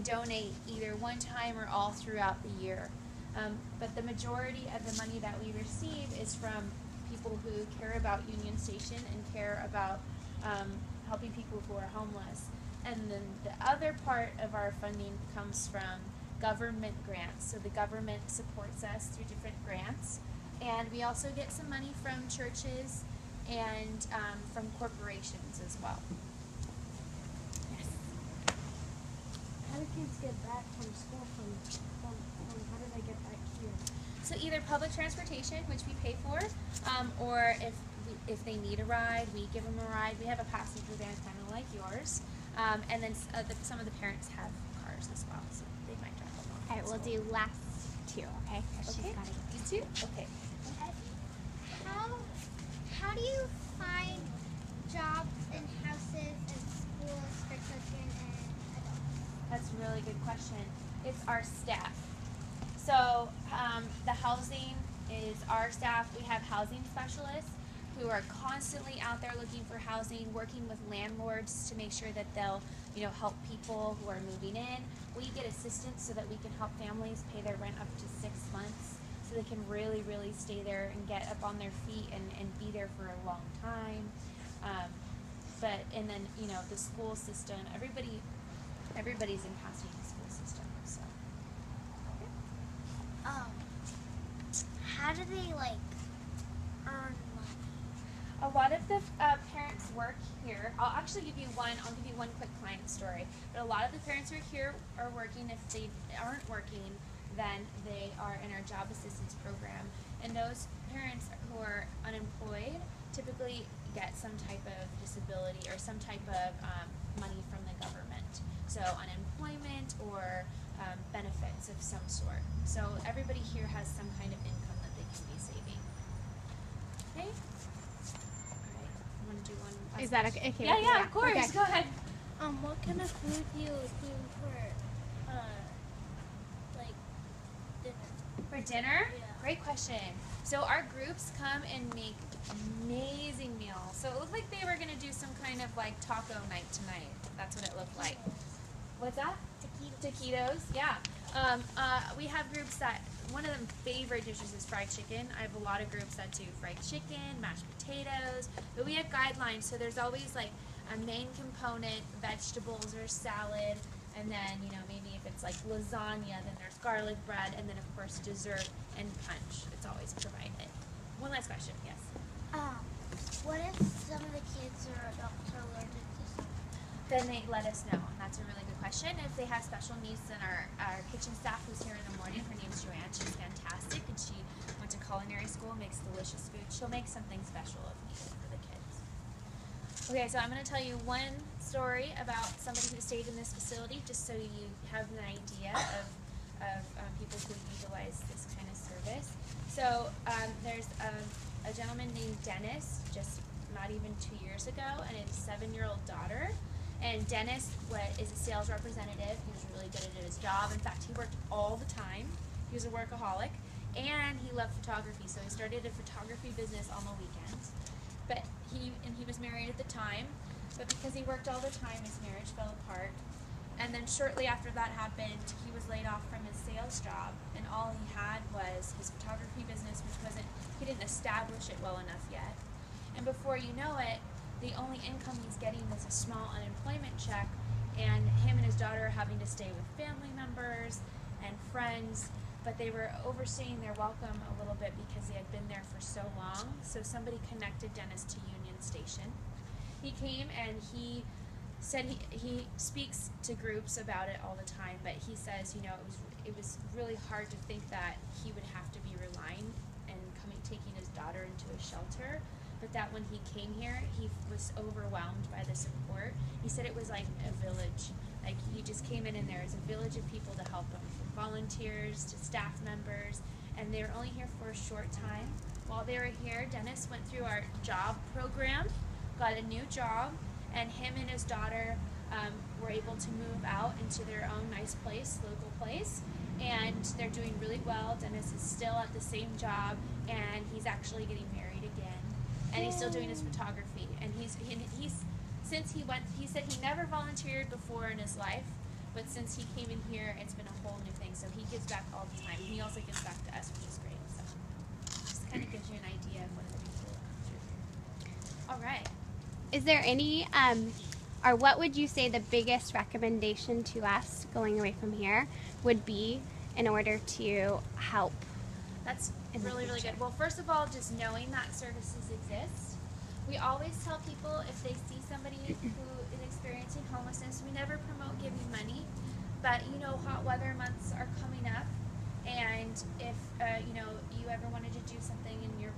donate either one time or all throughout the year. But the majority of the money that we receive is from people who care about Union Station and care about helping people who are homeless. And then the other part of our funding comes from government grants. So the government supports us through different grants. And we also get some money from churches and from corporations as well. Yes. How do kids get back from school from how do they get back here? So either public transportation, which we pay for, or if they need a ride, we give them a ride. We have a passenger van kind of like yours. And then some of the parents have cars as well, so they might drive along. All right, we'll do last two, okay? Okay. She's gotta get You too? Okay. How do you find jobs and houses and schools for children and adults? That's a really good question. It's our staff. So the housing is our staff. We have housing specialists who are constantly out there looking for housing, working with landlords to make sure that they'll, help people who are moving in. We get assistance so that we can help families pay their rent up to 6 months, so they can really, really stay there and get up on their feet and be there for a long time. And then the school system. Everybody's in Pasadena school system. So. How do they earn money? A lot of the parents work here. I'll give you one quick client story. But a lot of the parents who are here are working. If they aren't working, then they are in our job assistance program. And those parents who are unemployed typically get some type of disability or some type of money from the government. So unemployment or benefits of some sort. So everybody here has some kind of income that they can be saving. Okay? All right. I want to do one last Is that okay? Okay. Yeah, of course. Okay. Go ahead. What kind of food do you do for dinner? For dinner? Yeah. Great question. So our groups come and make amazing meals. So it looked like they were going to do some kind of taco night tonight. That's what it looked like. What's that? Taquitos, yeah. We have groups that, one of them favorite dishes is fried chicken. I have a lot of groups that do fried chicken, mashed potatoes, but we have guidelines, so there's always a main component, vegetables or salad, and then, maybe if it's lasagna, then there's garlic bread, and then of course dessert and punch. It's always provided. One last question, yes. What if some of the kids or adults are allergic to something? Then they let us know, and that's a really good question. If they have special needs, then our kitchen staff who's here in the morning, her name's Joanne, she's fantastic, and she went to culinary school, makes delicious food. She'll make something special if needed for the kids. Okay, so I'm going to tell you one story about somebody who stayed in this facility, just so you have an idea of people who utilize this kind of service. So there's a gentleman named Dennis, just not even 2 years ago, and his 7-year-old daughter. And Dennis is a sales representative. He was really good at his job. In fact, he worked all the time. He was a workaholic, and he loved photography. So he started a photography business on the weekends. But he was married at the time. But because he worked all the time, his marriage fell apart. And then shortly after that happened, he was laid off from his sales job, and all he had was his photography business, which he didn't establish it well enough yet. And before you know it, the only income he's getting is a small unemployment check, and him and his daughter are having to stay with family members and friends, but they were overstaying their welcome a little bit because they had been there for so long. So somebody connected Dennis to Union Station. He came and he said he speaks to groups about it all the time, but he says, it was really hard to think that he would have to be relying and taking his daughter into a shelter. But that when he came here, he was overwhelmed by the support. He said it was like a village. He just came in and there was a village of people to help him, from volunteers to staff members, and they were only here for a short time. While they were here, Dennis went through our job program, got a new job, and him and his daughter were able to move out into their own nice place, local place, and they're doing really well. Dennis is still at the same job, and he's actually getting married again. And he's still doing his photography. And he said he never volunteered before in his life, But since he came in here, it's been a whole new thing. So he gives back all the time. He also gives back to us, which is great. So just kind of gives you an idea of what other people go through. All right. Is there any, or what would you say the biggest recommendation to us going away from here would be in order to help? That's In the really, really future. good. Well, first of all, just knowing that services exist. We always tell people if they see somebody who is experiencing homelessness, we never promote giving money, but you know, hot weather months are coming up, and if you know, you ever wanted to do something and your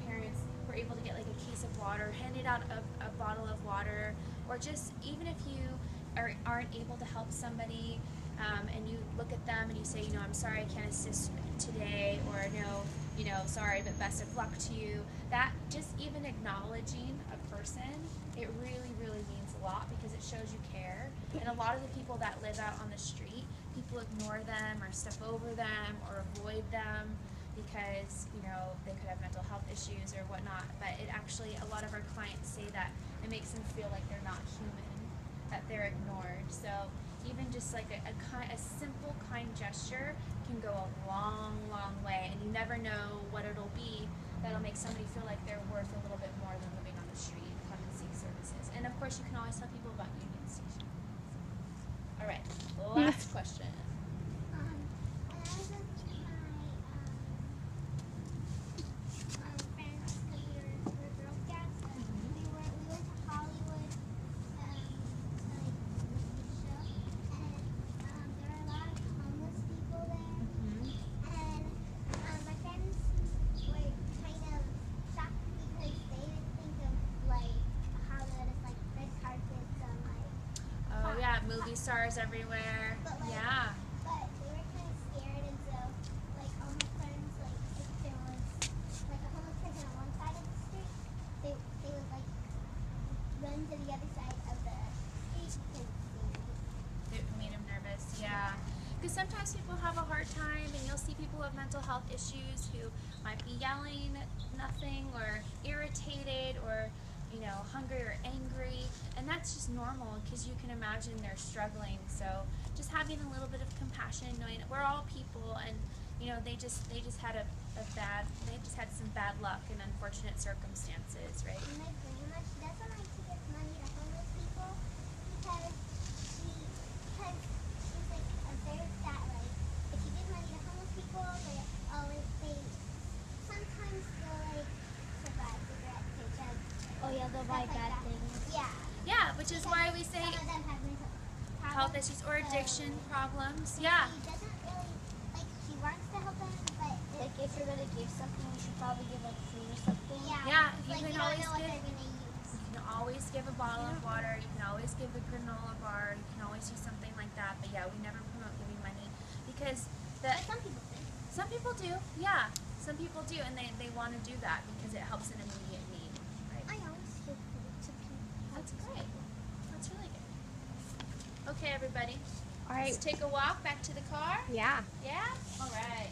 parents were able to get like a case of water, handed out a bottle of water, or just even if you aren't able to help somebody, and you look at them and you say, you know, I'm sorry I can't assist today, or no, you know, sorry, but best of luck to you. That just even acknowledging a person, it really, really means a lot because it shows you care. And a lot of the people that live out on the street, people ignore them or step over them or avoid them because, you know, they could have mental health issues or whatnot. But it actually, a lot of our clients say that it makes them feel like they're not human, that they're ignored. So even just like a simple kind gesture can go a long, long way, and you never know what it'll be that'll make somebody feel like they're worth a little bit more than living on the street and come and seek services. And of course, you can always tell people about Union Station. All right, last question. When I was with my friends, because we were Girl Scouts, we went to Hollywood, like show, and there were a lot of homeless people there, and my friends were kind of shocked because they didn't think of like Hollywood as like red carpets and like. Oh yeah, movie stars everywhere. But, like, Yeah. But they were kind of scared, and so, like, all my friends, like, if there was, like, a homeless person on one side of the street, they would, like, run to the other side of the street because It made them nervous, yeah. Because sometimes people have a hard time, and you'll see people with mental health issues who might be yelling at nothing, or irritated, or you know, hungry or angry, and that's just normal because you can imagine they're struggling. So just having a little bit of compassion, knowing that we're all people, and you know, they just had they just had some bad luck and unfortunate circumstances, right? and my grandma, she doesn't like to give money to homeless people because she's, like, observed that, like, if you give money to homeless people, they sometimes they'll, like, survive cigarette paychecks. Oh yeah, they'll buy Stuff like bad that. things. Yeah. Yeah, which is why we say Some of them have mental health problems, issues or so addiction problems. Yeah. She doesn't really, like, she wants to help them, but Like if you're gonna give something, you should probably give like food or something. yeah, Yeah, you like, can you don't always know what give- they're gonna use. You can always give a bottle of water. You can always give a granola bar. You can always do something like that. But yeah, we never promote giving money because But some people think. some people do. Yeah, some people do, and they want to do that because it helps an immediate need. Right? I always give food to people. That's great. That's really good. Okay, everybody. All right. Let's take a walk back to the car. Yeah. Yeah? All right.